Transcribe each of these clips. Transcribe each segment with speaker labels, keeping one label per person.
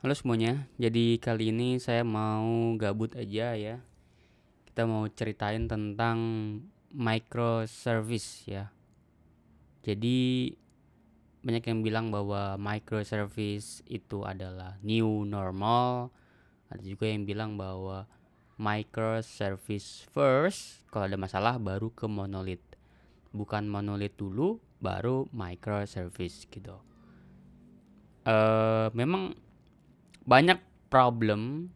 Speaker 1: Halo semuanya, jadi kali ini saya mau gabut aja ya. Kita mau ceritain tentang microservice ya. Jadi banyak yang bilang bahwa microservice itu adalah new normal. Ada juga yang bilang bahwa microservice first, kalau ada masalah baru ke monolith. Bukan monolith dulu, baru microservice gitu. Memang banyak problem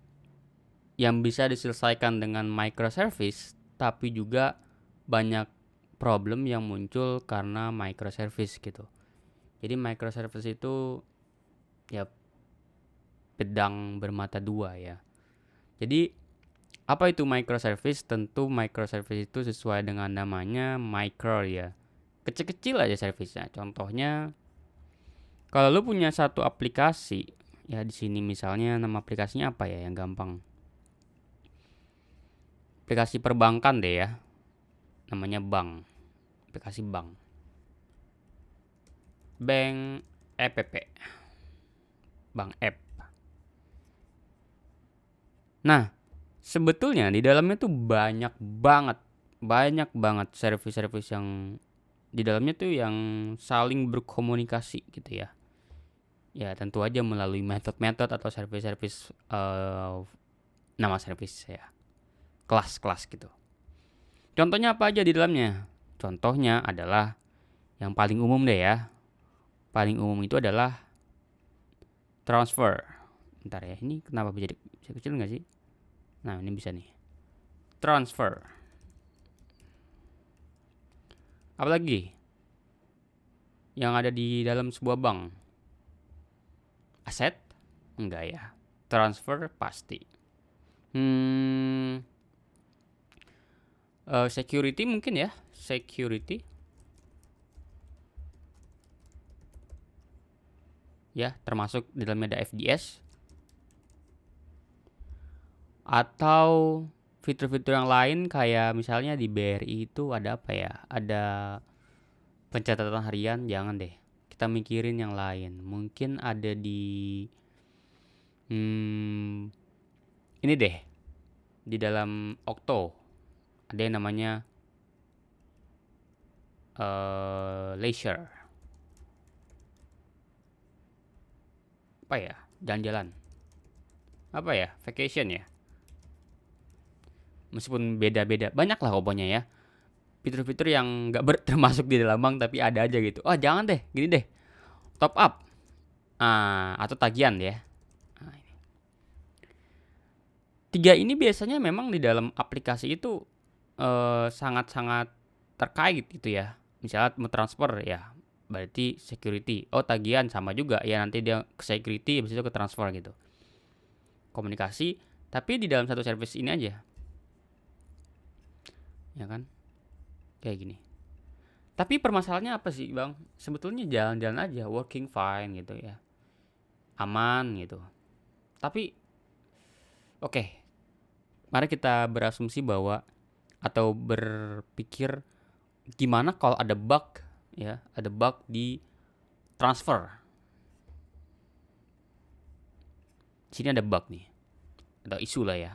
Speaker 1: yang bisa diselesaikan dengan microservice, tapi juga banyak problem yang muncul karena microservice gitu. Jadi microservice itu ya pedang bermata dua ya. Jadi apa itu microservice? Tentu microservice itu sesuai dengan namanya micro ya. Kecil-kecil aja service-nya. Contohnya kalau lu punya satu aplikasi, ya di sini misalnya nama aplikasinya apa ya yang gampang? Aplikasi perbankan deh ya. Namanya bank. Aplikasi bank. Bank app. Bank app. Nah, sebetulnya di dalamnya tuh banyak banget service-service yang di dalamnya tuh yang saling berkomunikasi gitu ya. Ya, tentu aja melalui metode-metode atau service-service nama service ya. Kelas-kelas gitu. Contohnya apa aja di dalamnya? Contohnya adalah yang paling umum deh ya. Paling umum itu adalah transfer. Bentar ya, ini kenapa bisa kecil nggak sih? Nah, ini bisa nih. Transfer. Apalagi yang ada di dalam sebuah bank? Aset? Enggak ya. Transfer pasti. Hmm, security mungkin ya. Security. Ya, termasuk di dalamnya ada FDS. Atau fitur-fitur yang lain kayak misalnya di BRI itu ada apa ya? Ada pencatatan harian, jangan deh. Kita mikirin yang lain. Mungkin ada di ini deh. Di dalam Okto ada yang namanya leisure. Apa ya? Jalan-jalan. Apa ya? Vacation ya. Meskipun beda-beda, banyak lah pokoknya ya. Fitur-fitur yang nggak termasuk di dalam bank tapi ada aja gitu. Oh jangan deh, gini deh. Top up. Atau tagihan ya. Nah, tiga ini biasanya memang di dalam aplikasi itu sangat-sangat terkait gitu ya. Misalnya mau transfer ya, berarti security. Oh tagihan sama juga ya, nanti dia ke security habis itu ke transfer gitu. Komunikasi tapi di dalam satu service ini aja. Ya kan? Kayak gini. Tapi permasalahannya apa sih, Bang? Sebetulnya jalan-jalan aja, working fine gitu ya. Aman gitu. Tapi oke, mari kita berasumsi bahwa atau berpikir gimana kalau ada bug ya, ada bug di transfer. Sini ada bug nih. Ada isu lah ya.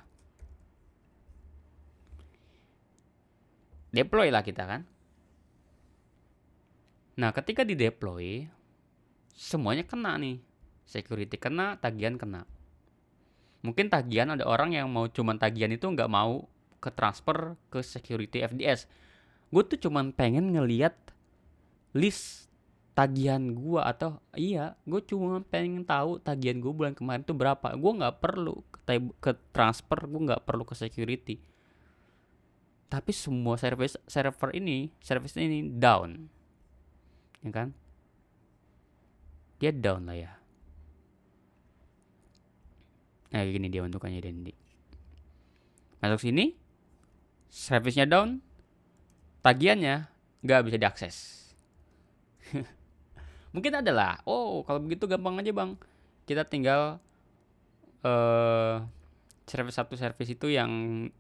Speaker 1: Deploy lah kita kan. Nah, ketika di deploy semuanya kena nih. Security kena, tagihan kena. Mungkin tagihan ada orang yang mau cuman tagihan itu nggak mau ke transfer ke security FDS. Gue tuh cuman pengen ngeliat list tagihan gue, atau iya gue cuma pengen tahu tagihan gue bulan kemarin tuh berapa. Gue nggak perlu ke transfer, gue nggak perlu ke security. Tapi semua service ini down, ya kan? Dia down lah ya. Nah kayak gini dia bentukannya Dendi. Masuk sini, service-nya down, tagihannya nggak bisa diakses. Mungkin adalah, oh kalau begitu gampang aja bang, kita tinggal service itu yang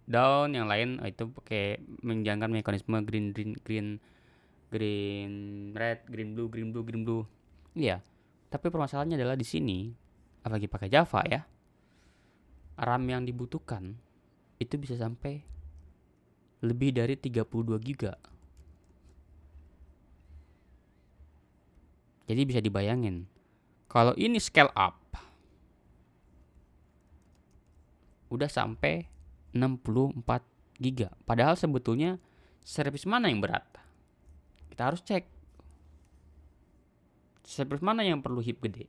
Speaker 1: down, yang lain itu pakai menjalankan mekanisme green red, green blue. Iya. Tapi permasalahannya adalah di sini apalagi pakai Java ya, RAM yang dibutuhkan itu bisa sampai lebih dari 32 GB. Jadi bisa dibayangin, kalau ini scale up udah sampai 64 GB. Padahal sebetulnya service mana yang berat? Kita harus cek. Service mana yang perlu heap gede?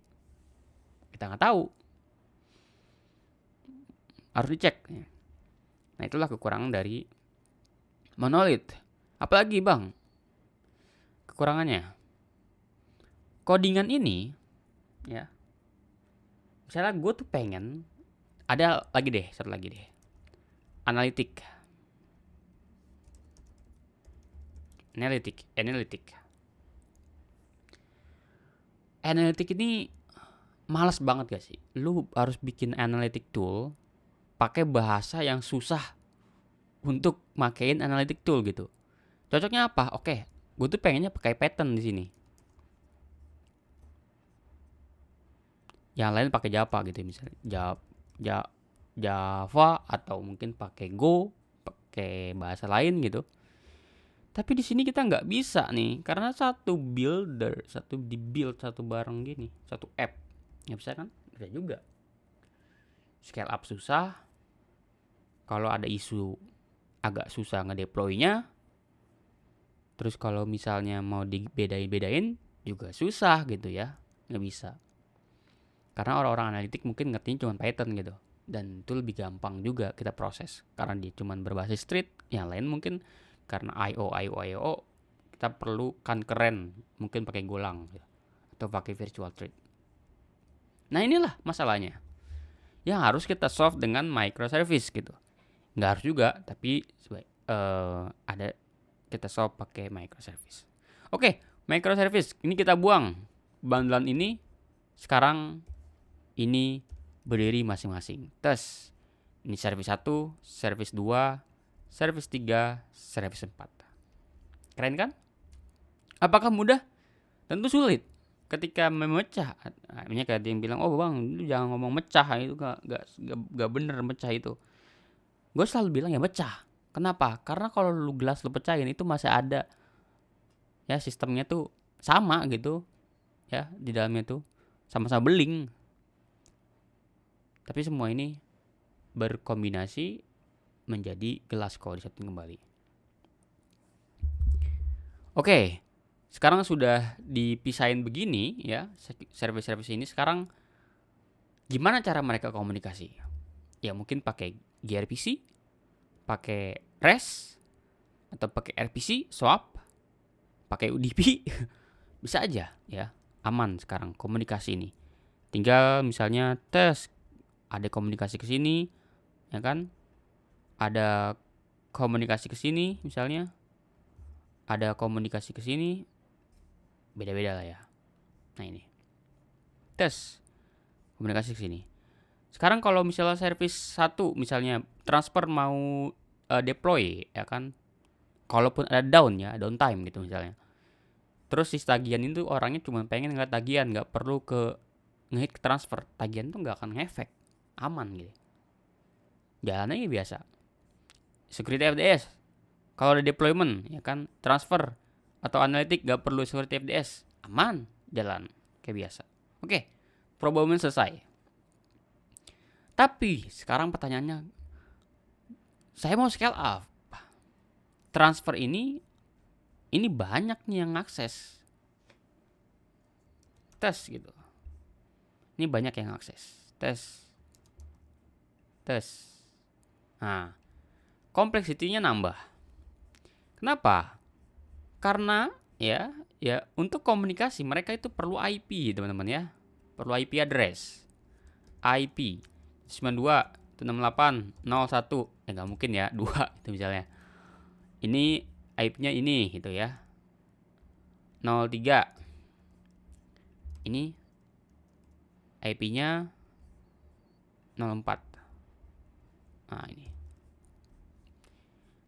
Speaker 1: Kita nggak tahu. Harus dicek. Nah, itulah kekurangan dari monolith. Apalagi bang kekurangannya? Codingan ini ya, misalnya gue tuh pengen ada lagi deh, satu lagi deh, analitik ini malas banget gak sih? Lu harus bikin analytic tool pakai bahasa yang susah untuk makein analytic tool gitu. Cocoknya apa? Oke, gue tuh pengennya pakai pattern di sini. Yang lain pakai Java gitu misalnya. Java atau mungkin pakai Go, pakai bahasa lain gitu. Tapi di sini kita nggak bisa nih, karena satu build satu barang gini, satu app nggak bisa kan? Bisa juga. Scale up susah. Kalau ada isu agak susah ngedeploy-nya. Terus kalau misalnya mau dibedain juga susah gitu ya, nggak bisa. Karena orang-orang analitik mungkin ngertinya cuma Python gitu. Dan itu lebih gampang juga kita proses. Karena dia cuma berbasis street. Yang lain mungkin karena I/O kita perlu concurrent. Mungkin pakai Golang gitu. Atau pakai virtual thread. Nah inilah masalahnya. Yang harus kita solve dengan microservice gitu. Nggak harus juga. Tapi ada kita solve pakai microservice. Oke, microservice. Ini kita buang. Bundlean ini sekarang ini berdiri masing-masing. Tes. Ini service 1, service 2, service 3, service 4. Keren kan? Apakah mudah? Tentu sulit. Ketika memecah, ini kayak dia yang bilang, "Oh, Bang, lu jangan ngomong mecah, itu gak bener mecah itu." Gue selalu bilang ya mecah. Kenapa? Karena kalau lu gelas lu pecahin itu masih ada ya sistemnya tuh sama gitu. Ya, di dalamnya tuh sama-sama beling. Tapi semua ini berkombinasi menjadi gelas kalau disetting kembali. Oke, sekarang sudah dipisahin begini ya, service-service ini. Sekarang gimana cara mereka komunikasi? Ya mungkin pakai gRPC, pakai REST, atau pakai RPC, SOAP, pakai UDP. Bisa aja ya, aman sekarang komunikasi ini. Tinggal misalnya tes, ada komunikasi ke sini, ya kan? Ada komunikasi ke sini misalnya. Ada komunikasi ke sini. Beda-beda lah ya. Nah ini. Tes komunikasi ke sini. Sekarang kalau misalnya service 1 misalnya transfer mau deploy ya kan. Kalaupun ada down ya, downtime gitu misalnya. Terus si tagihan itu orangnya cuma pengen ngeliat tagihan, nggak perlu ke ngehit ke transfer. Tagihan tuh nggak akan ngefek, aman gitu. Jalannya biasa. Security FDS. Kalau ada deployment ya kan, transfer atau analitik nggak perlu security FDS, aman, jalan kayak biasa. Oke, problem selesai. Tapi sekarang pertanyaannya, saya mau scale up. Transfer ini banyak nih yang akses. Tes gitu. Ini banyak yang akses. Tes. Nah, kompleksitinya nambah. Kenapa? Karena ya untuk komunikasi mereka itu perlu IP, teman-teman ya. Perlu IP address. IP 92.168.01. Enggak mungkin ya, 2 itu misalnya. Ini IP-nya ini gitu ya. 03. Ini IP-nya 04. Nah, ini.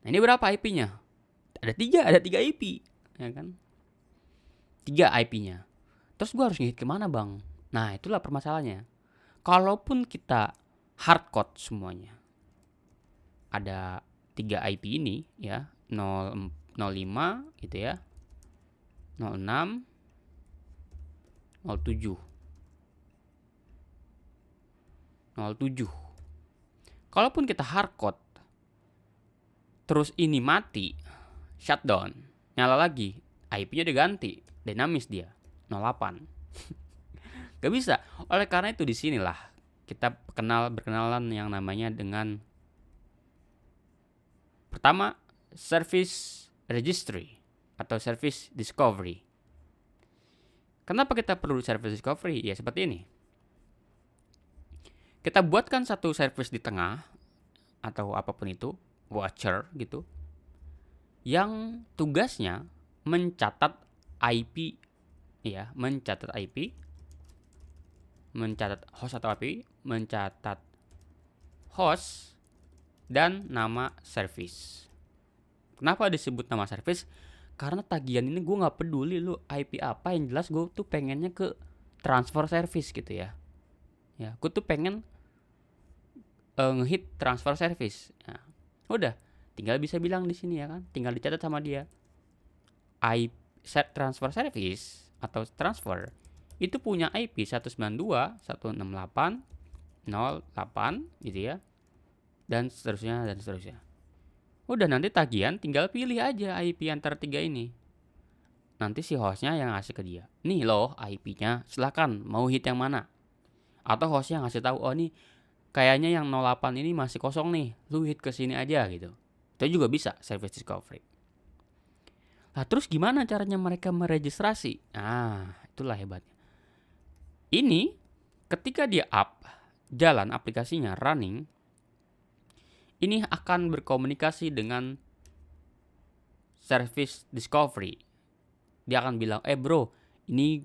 Speaker 1: Nah, ini berapa IP-nya? Ada 3 IP, ya kan? 3 IP-nya. Terus gue harus ngehit kemana bang? Nah itulah permasalahannya. kalaupun kita hardcode semuanya, ada 3 IP ini ya, 05 gitu ya, 06, 07. Kalaupun kita hardcode, terus ini mati, shutdown, nyala lagi, IP-nya diganti, dinamis dia, 08. Gak bisa. Oleh karena itu disinilah kita berkenalan yang namanya dengan pertama, service registry atau service discovery. Kenapa kita perlu service discovery? Ya seperti ini. Kita buatkan satu service di tengah atau apapun itu, watcher gitu, yang tugasnya mencatat IP, ya, mencatat host atau IP, mencatat host dan nama service. Kenapa disebut nama service? Karena tagihan ini gue nggak peduli lu IP apa, yang jelas gue tuh pengennya ke transfer service gitu ya. Ya, gue tuh pengen ngehit transfer service. Nah, udah, tinggal bisa bilang di sini ya kan, tinggal dicatat sama dia. IP set transfer service atau transfer itu punya IP 192.168.0.8 gitu ya. Dan seterusnya. Udah, nanti tagihan tinggal pilih aja IP antara 3 ini. Nanti si hostnya yang ngasih ke dia. Nih loh IP-nya, silakan mau hit yang mana. Atau hostnya ngasih tahu, oh nih kayaknya yang 08 ini masih kosong nih, lu hit ke sini aja gitu. Itu juga bisa service discovery. Nah, terus gimana caranya mereka meregistrasi? Nah, itulah hebatnya. Ini ketika dia jalan aplikasinya running, ini akan berkomunikasi dengan service discovery. Dia akan bilang, bro, ini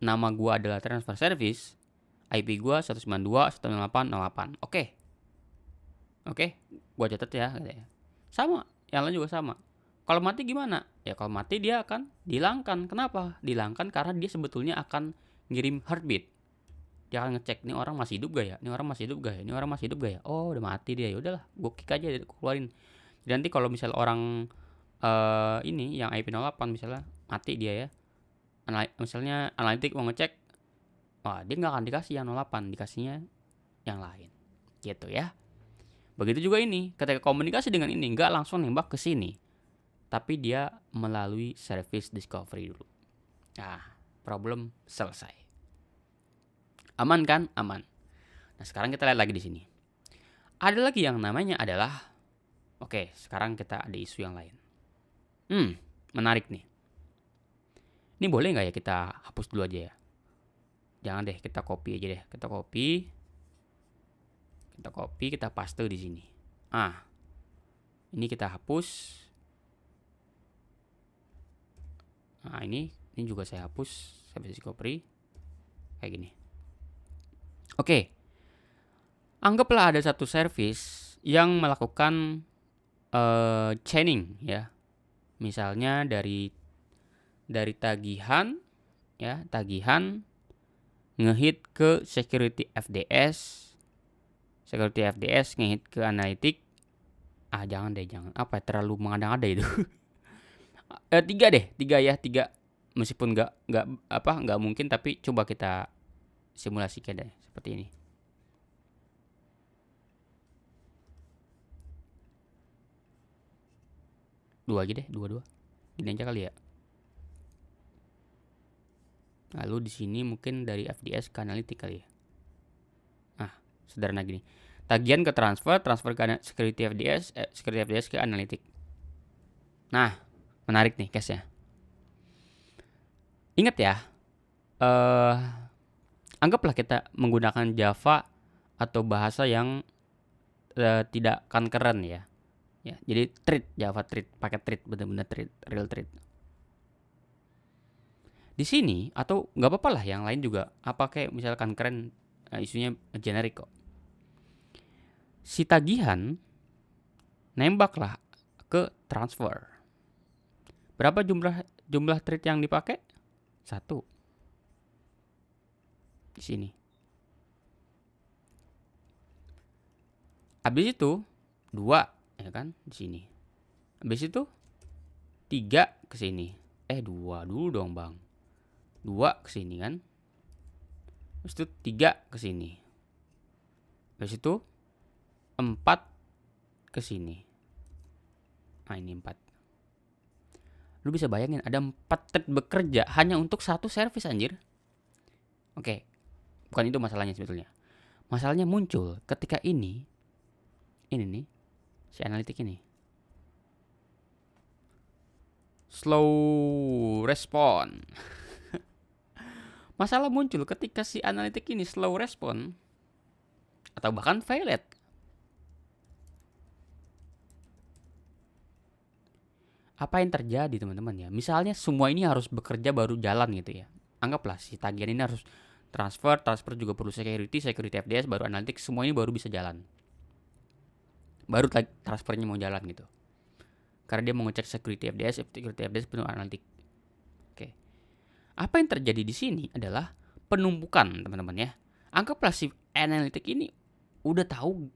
Speaker 1: nama gua adalah transfer service, IP gua 192.168.0.8. Oke, gua catat ya. Sama, yang lain juga sama. Kalau mati gimana? Ya kalau mati dia akan dihilangkan. Kenapa? Dihilangkan karena dia sebetulnya akan ngirim heartbeat. Dia akan ngecek, nih orang masih hidup gak ya? Ini orang masih hidup gak ya? Oh, udah mati dia. Ya udahlah, gue kick aja, keluarin. Jadi nanti kalau misalnya orang ini yang IP 08 misalnya mati dia ya. Misalnya analitik mau ngecek, wah, dia nggak akan dikasih yang 08, dikasihnya yang lain. Gitu ya. Begitu juga ini, ketika komunikasi dengan ini nggak langsung nembak ke sini, tapi dia melalui service discovery dulu. Nah, problem selesai. Aman kan? Aman. Nah, sekarang kita lihat lagi di sini. Ada lagi yang namanya adalah, oke, sekarang kita ada isu yang lain. Menarik nih. Ini boleh nggak ya kita hapus dulu aja ya? Jangan deh, kita copy aja deh. Kita copy, kita paste di sini. Ini kita hapus. Nah, ini juga saya hapus, service discovery. Kayak gini. Oke. Anggaplah ada satu service yang melakukan chaining ya. Misalnya dari tagihan ya, ngehit ke security FDS ngehit ke analitik. Jangan. Apa terlalu mengada-ngada itu. 3 meskipun nggak mungkin, tapi coba kita simulasikan deh seperti ini. Dua aja deh, dua. Gini aja kali ya. Lalu di sini mungkin dari FDS ke analitik kali ya. Sederhana gini. Tagihan ke transfer ke security FDS ke analitik. Nah, menarik nih case-nya. Ingat ya, anggaplah kita menggunakan Java atau bahasa yang tidak concurrent ya. Jadi Java treat, pakai treat, benar-benar treat, real treat. Di sini atau nggak apa-apa lah, yang lain juga kayak misalkan concurrent, isunya generik kok. Si tagihan nembaklah ke transfer. Berapa jumlah treat yang dipakai? 1. Di sini. Habis itu 2 ya kan di sini. Habis itu 3 ke sini. 2 dulu dong, Bang. 2 ke sini kan. Habis itu 3 ke sini. Habis itu 4 ke sini. Nah, ini 4. Lu bisa bayangin ada 4 thread bekerja hanya untuk satu service anjir. Oke. Bukan itu masalahnya sebetulnya. Masalahnya muncul ketika ini nih, si analitik ini. Slow respon. Masalah muncul ketika si analitik ini slow respon atau bahkan failed. Apa yang terjadi teman-teman ya? Misalnya semua ini harus bekerja baru jalan gitu ya. Anggaplah si tagihan ini harus transfer juga perlu security FDS, baru analitik, semua ini baru bisa jalan. Baru transfernya mau jalan gitu. Karena dia mau ngecek security FDS penuh analitik. Oke. Apa yang terjadi di sini adalah penumpukan, teman-teman ya. Anggaplah si analitik ini udah tahu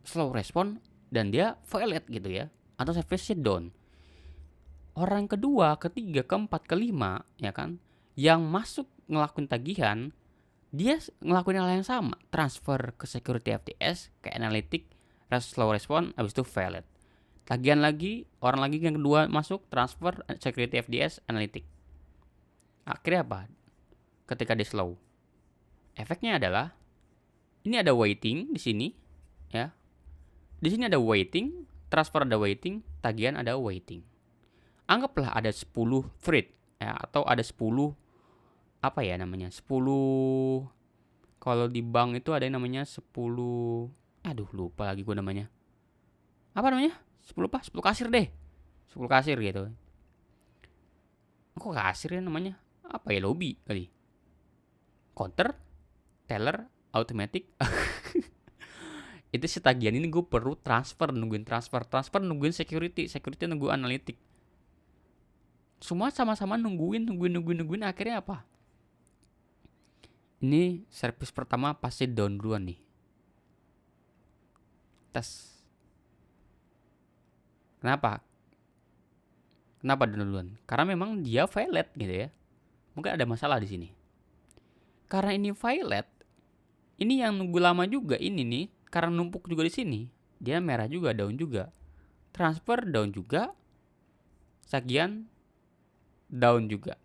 Speaker 1: slow respon dan dia failed gitu ya, atau service down. Orang kedua, ketiga, keempat, kelima ya kan, yang masuk ngelakuin tagihan, dia ngelakuin hal yang sama, transfer ke security FDS, ke analitik, slow respon, habis itu failed. Tagihan lagi, orang lagi yang kedua masuk, transfer, security FDS, analitik. Akhirnya apa? Ketika dia slow, efeknya adalah ini ada waiting di sini, ya. Di sini ada waiting, transfer ada waiting, tagihan ada waiting. Anggaplah ada 10 thread, ya, atau ada 10 apa ya namanya? 10, kalau di bank itu ada yang namanya 10, aduh lupa lagi gue namanya. Apa namanya? 10 apa? 10 kasir deh. 10 kasir gitu. Kok kasir ya namanya? Apa ya, lobby kali? Counter, teller, automatic. Itu si tagihan ini gue perlu nungguin transfer nungguin security nunggu analitik. Semua sama-sama nungguin. Akhirnya apa? Ini service pertama pasti down duluan nih. Tes. Kenapa down duluan? Karena memang dia failed gitu ya. Mungkin ada masalah di sini. Karena ini failed, ini yang nunggu lama juga ini nih, karena numpuk juga di sini. Dia merah juga, down juga. Transfer down juga. Tagihan down juga.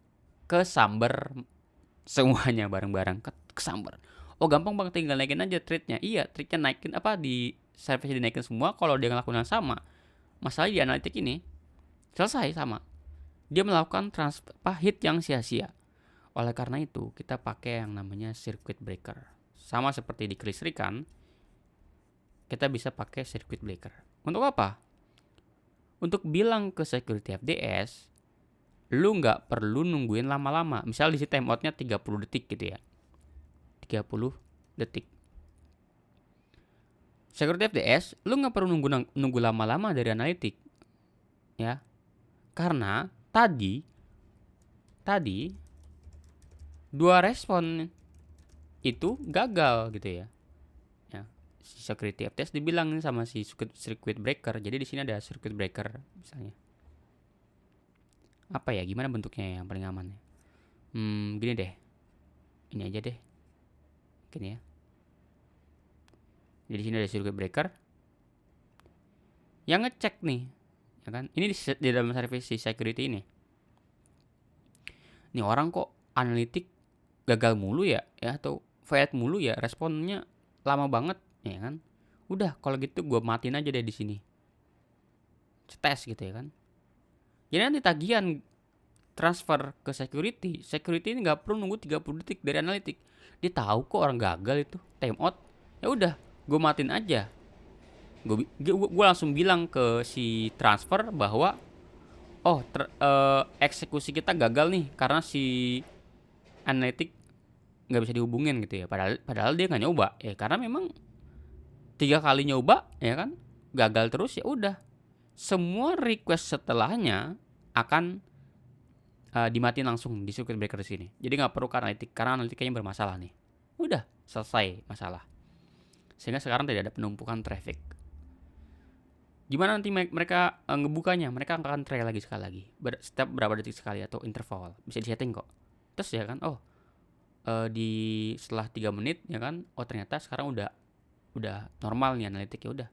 Speaker 1: Kesamber semuanya bareng-bareng kesamber. Oh, gampang banget, tinggal naikin aja trade-nya. Iya, trade-nya naikin di service dinaikin semua. Kalau dia ngelakuin yang sama, masalah di analitik ini selesai sama. Dia melakukan hit yang sia-sia. Oleh karena itu, kita pakai yang namanya circuit breaker. Sama seperti di kelistrikan, kita bisa pakai circuit breaker. Untuk apa? Untuk bilang ke security FDS, lu nggak perlu nungguin lama-lama. Misal di sini timeoutnya 30 detik gitu ya. 30 detik. Security FDS, lu nggak perlu nunggu lama-lama dari analitik. Ya. Karena tadi 2 respon itu gagal gitu ya. Ya, si security FDS dibilang sama si circuit breaker. Jadi di sini ada circuit breaker misalnya. Apa ya? Gimana bentuknya yang paling aman? Gini deh. Ini aja deh. Gini ya. Jadi di sini ada circuit breaker yang ngecek nih, ya kan? Ini di dalam service si security ini. Nih orang kok analitik gagal mulu ya, atau failed mulu ya, responnya lama banget, ya kan? Udah, kalau gitu gue matiin aja deh di sini. Tes gitu ya kan. Jadi nanti tagihan transfer ke security ini nggak perlu nunggu 30 detik dari analitik. Dia tahu kok orang gagal itu timeout. Ya udah, gue matiin aja. Gue langsung bilang ke si transfer bahwa eksekusi kita gagal nih karena si analitik nggak bisa dihubungin gitu ya. Padahal dia nggak nyoba ya, karena memang 3 kali nyoba ya kan gagal terus. Ya udah, semua request setelahnya akan dimatiin langsung di circuit breaker di sini. Jadi nggak perlu karena analitikanya bermasalah nih. Udah selesai masalah. Sehingga sekarang tidak ada penumpukan traffic. Gimana nanti mereka ngebukanya? Mereka akan try lagi sekali lagi. Setiap berapa detik sekali atau interval. Bisa disetting kok. Terus ya kan, di setelah 3 menit ya kan, ternyata sekarang udah normal nih analitik, ya udah.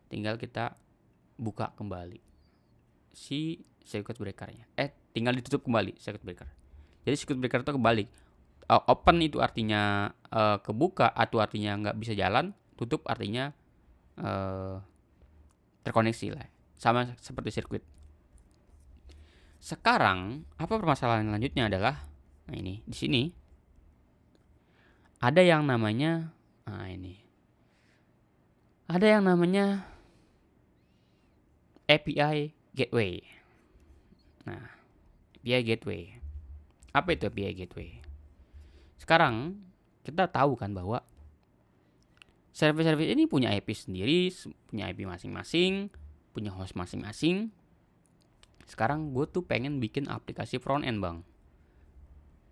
Speaker 1: Tinggal kita buka kembali si circuit breaker-nya. Tinggal ditutup kembali circuit breaker. Jadi circuit breaker itu kebalik. Open itu artinya kebuka atau artinya nggak bisa jalan, tutup artinya terkoneksi lah, sama seperti sirkuit. Sekarang apa permasalahan selanjutnya adalah, nah ini di sini ada yang namanya, ada yang namanya API gateway. Nah, API gateway. Apa itu API gateway? Sekarang kita tahu kan bahwa service-service ini punya IP sendiri, punya IP masing-masing, punya host masing-masing. Sekarang gue tuh pengen bikin aplikasi front end, Bang.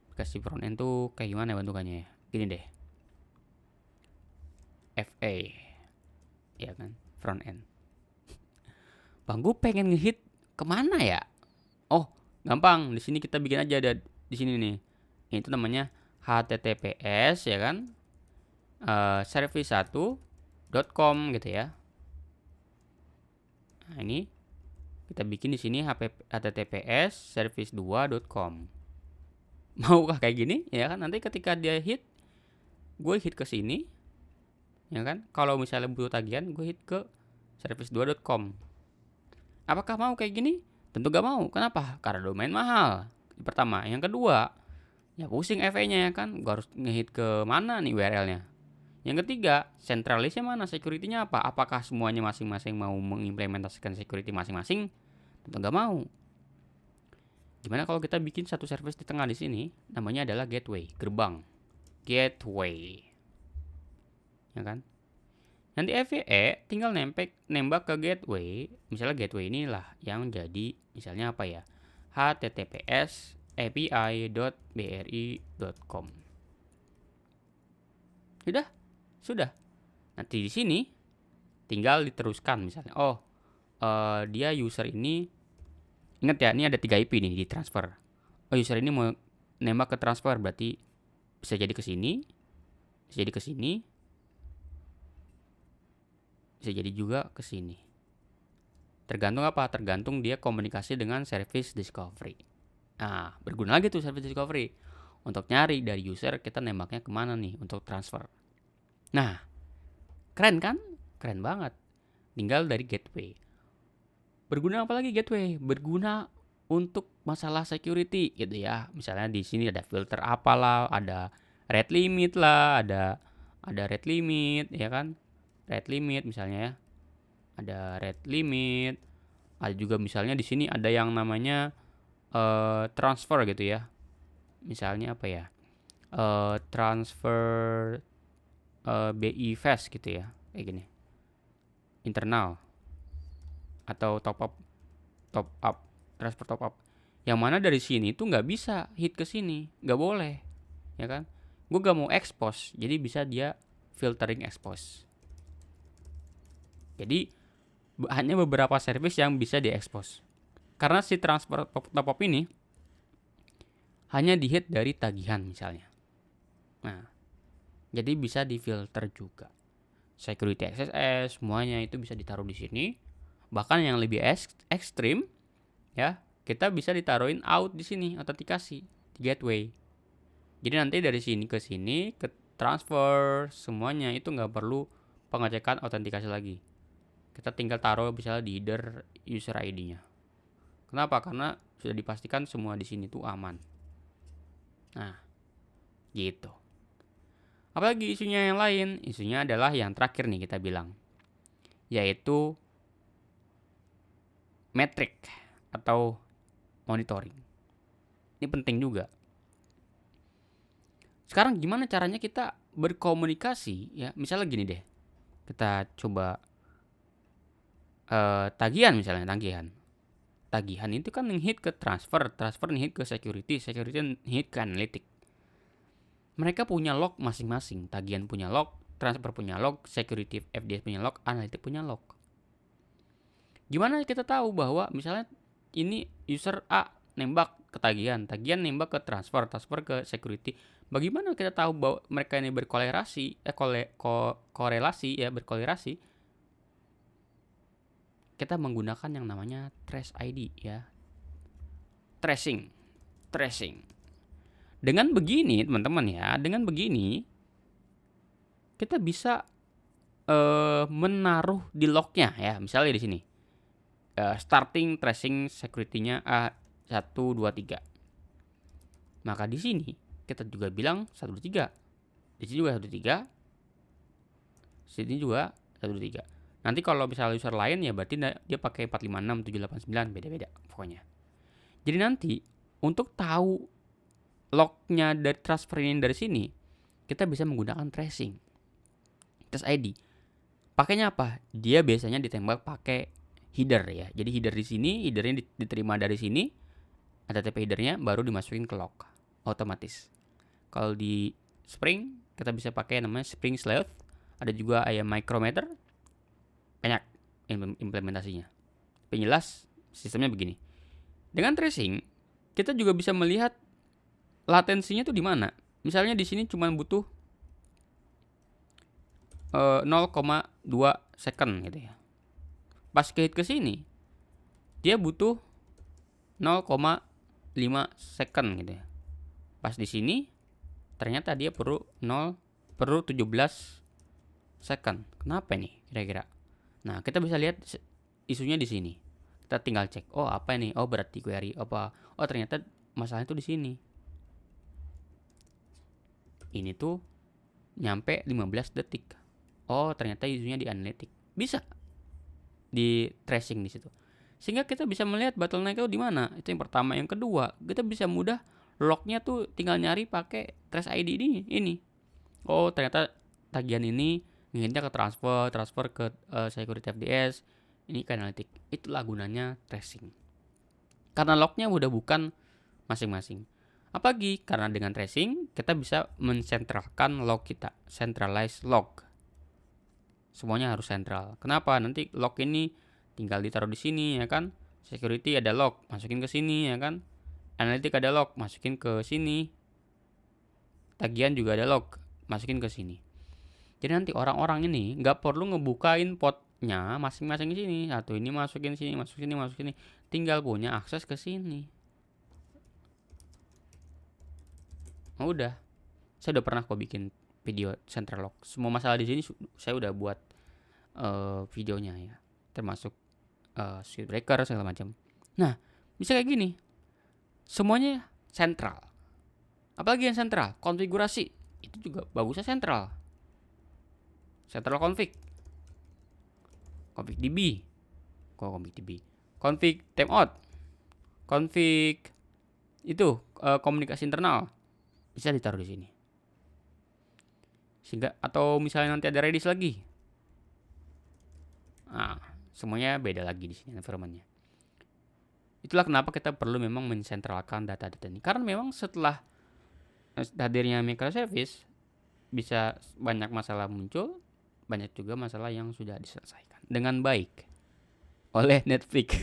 Speaker 1: Aplikasi front end tuh kayak gimana ya bentukannya ya? Gini deh. FA. Ya kan? Front end. Bang, gue pengen ngehit kemana ya? Gampang. Di sini kita bikin aja, ada di sini nih. Itu namanya HTTPS ya kan? Service1.com gitu ya. Nah, ini kita bikin di sini HTTPS service2.com. Maukah kayak gini? Ya kan, nanti ketika dia hit, gue hit ke sini. Ya kan? Kalau misalnya butuh tagihan, gue hit ke service2.com. Apakah mau kayak gini? Tentu gak mau. Kenapa? Karena domain mahal. Pertama, yang kedua, ya pusing FA-nya ya kan. Gue harus ngehit ke mana nih URL-nya. Yang ketiga, sentralisnya mana, security-nya apa? Apakah semuanya masing-masing mau mengimplementasikan security masing-masing? Tentu nggak mau. Gimana kalau kita bikin satu service di tengah di sini, namanya adalah gateway, gerbang. Gateway. Ya kan? Nanti FAE tinggal nembak ke gateway. Misalnya gateway inilah yang jadi, misalnya apa ya? https api.bri.com. Sudah. Nanti di sini tinggal diteruskan misalnya. Dia user ini, ingat ya, ini ada 3 IP nih di transfer. User ini mau nembak ke transfer, berarti bisa jadi ke sini, bisa jadi ke sini, bisa jadi juga ke sini. Tergantung apa? Tergantung dia komunikasi dengan service discovery. Nah, berguna lagi tuh service discovery. Untuk nyari dari user, kita nembaknya kemana nih untuk transfer. Nah, keren kan? Keren banget. Tinggal dari gateway. Berguna apa lagi gateway? Berguna untuk masalah security gitu ya. Misalnya di sini ada filter apalah, ada rate limit lah, ada rate limit ya kan? Rate limit misalnya ya. Ada rate limit. Ada juga misalnya di sini ada yang namanya transfer gitu ya. Misalnya apa ya? Transfer BI fast gitu ya. Kayak gini. Internal atau top up, transfer top up. Yang mana dari sini tuh nggak bisa hit ke sini, nggak boleh, ya kan? Gue gak mau expose, jadi bisa dia filtering expose. Jadi hanya beberapa service yang bisa di-expose. Karena si transfer top up ini hanya di hit dari tagihan misalnya. Nah, jadi bisa difilter juga. Security XSS semuanya itu bisa ditaruh di sini. Bahkan yang lebih ekstrim ya, kita bisa ditaruhin out di sini, autentikasi di gateway. Jadi nanti dari sini ke transfer semuanya itu nggak perlu pengecekan autentikasi lagi. Kita tinggal taruh misalnya di header user ID-nya. Kenapa? Karena sudah dipastikan semua di sini tuh aman. Nah, gitu. Apalagi isunya yang lain? Isunya adalah yang terakhir nih kita bilang, yaitu metrik atau monitoring. Ini penting juga. Sekarang gimana caranya kita berkomunikasi ya? Misalnya gini deh. Kita coba tagihan misalnya, tagihan itu kan hit ke transfer hit ke security hit ke analytic. Mereka punya log masing-masing, tagihan punya log, transfer punya log, security FDS punya log, analytic punya log. Gimana kita tahu bahwa misalnya ini user A nembak ke tagihan nembak ke transfer ke security. Bagaimana kita tahu bahwa mereka ini berkorelasi, korelasi ya, berkorelasi? Kita menggunakan yang namanya trace ID ya. Tracing. Dengan begini, teman-teman ya, dengan begini kita bisa menaruh di lognya ya. Misalnya di sini. Starting tracing security-nya A1 2 3. Maka di sini kita juga bilang 1 2 3. Di sini juga 1 2 3. Sini juga 1 2 3. Nanti kalau misalnya user lain ya berarti dia pakai 456 789, beda-beda pokoknya. Jadi nanti untuk tahu lognya dari transfer ini dari sini, kita bisa menggunakan tracing. Trace ID. Pakainya apa? Dia biasanya ditembak pakai header ya. Jadi header di sini, headernya diterima dari sini, ada TP headernya, baru dimasukin ke log otomatis. Kalau di Spring kita bisa pakai namanya Spring Sleuth, ada juga micrometer, banyak implementasinya. Penjelas sistemnya begini. Dengan tracing kita juga bisa melihat latensinya tuh di mana. Misalnya di sini cuma butuh 0,2 second gitu ya. Pas ke sini dia butuh 0,5 second gitu ya. Pas di sini ternyata dia perlu 17 second. Kenapa nih kira-kira? Nah, kita bisa lihat isunya di sini. Kita tinggal cek. Oh, apa ini? Oh, berarti query apa? Oh, ternyata masalahnya tuh di sini. Ini tuh nyampe 15 detik. Oh, ternyata isunya di analytic. Bisa di tracing di situ. Sehingga kita bisa melihat bottleneck itu di mana. Itu yang pertama. Yang kedua, kita bisa mudah lognya tuh tinggal nyari pakai trace ID ini. Oh, ternyata tagihan ini ngingetnya ke transfer ke security FDS, ini ke analytic. Itulah gunanya tracing. Karena lognya udah bukan masing-masing. Apalagi karena dengan tracing kita bisa mensentralkan log kita, centralized log. Semuanya harus sentral. Kenapa? Nanti log ini tinggal ditaruh di sini ya kan. Security ada log, masukin ke sini ya kan. Analytic ada log, masukin ke sini. Tagihan juga ada log, masukin ke sini. Jadi nanti orang-orang ini nggak perlu ngebukain potnya masing-masing di sini. Satu ini masukin sini, masuk sini. Tinggal punya akses ke sini. Oh, udah. Saya udah pernah kok bikin video central log. Semua masalah di sini saya udah buat videonya ya, termasuk circuit breaker segala macam. Nah, bisa kayak gini. Semuanya sentral. Apalagi yang sentral, konfigurasi itu juga bagusnya sentral. Central config DB, config timeout, config itu komunikasi internal bisa ditaruh di sini. Sehingga atau misalnya nanti ada Redis lagi. Nah, semuanya beda lagi di sini environment-nya. Itulah kenapa kita perlu memang mensentralkan data-data ini. Karena memang setelah hadirnya microservice bisa banyak masalah muncul, banyak juga masalah yang sudah diselesaikan dengan baik oleh Netflix.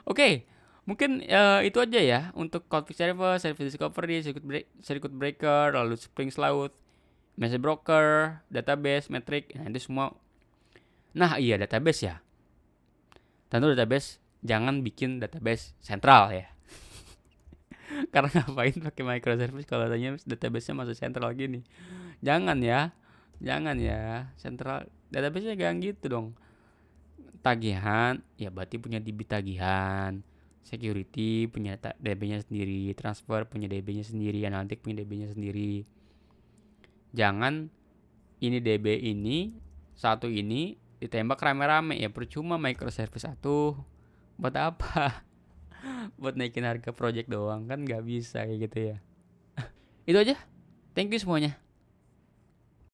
Speaker 1: Oke, mungkin itu aja ya untuk config server, service discovery, circuit breaker, lalu Spring Sleuth, message broker, database, metric. Nah, itu semua. Nah, iya database ya. Tentu database jangan bikin database sentral ya. Karena ngapain pakai microservice kalau tanya database-nya masuk sentral gini. Jangan ya. Sentral database-nya jangan gitu dong. Tagihan ya berarti punya DB tagihan. Security punya DB-nya sendiri, transfer punya DB-nya sendiri, analytic punya DB-nya sendiri. Jangan ini DB ini satu ini ditembak rame-rame ya, percuma microservice satu. Buat apa? Buat naikin harga project doang kan nggak bisa kayak gitu ya. Itu aja. Thank you semuanya.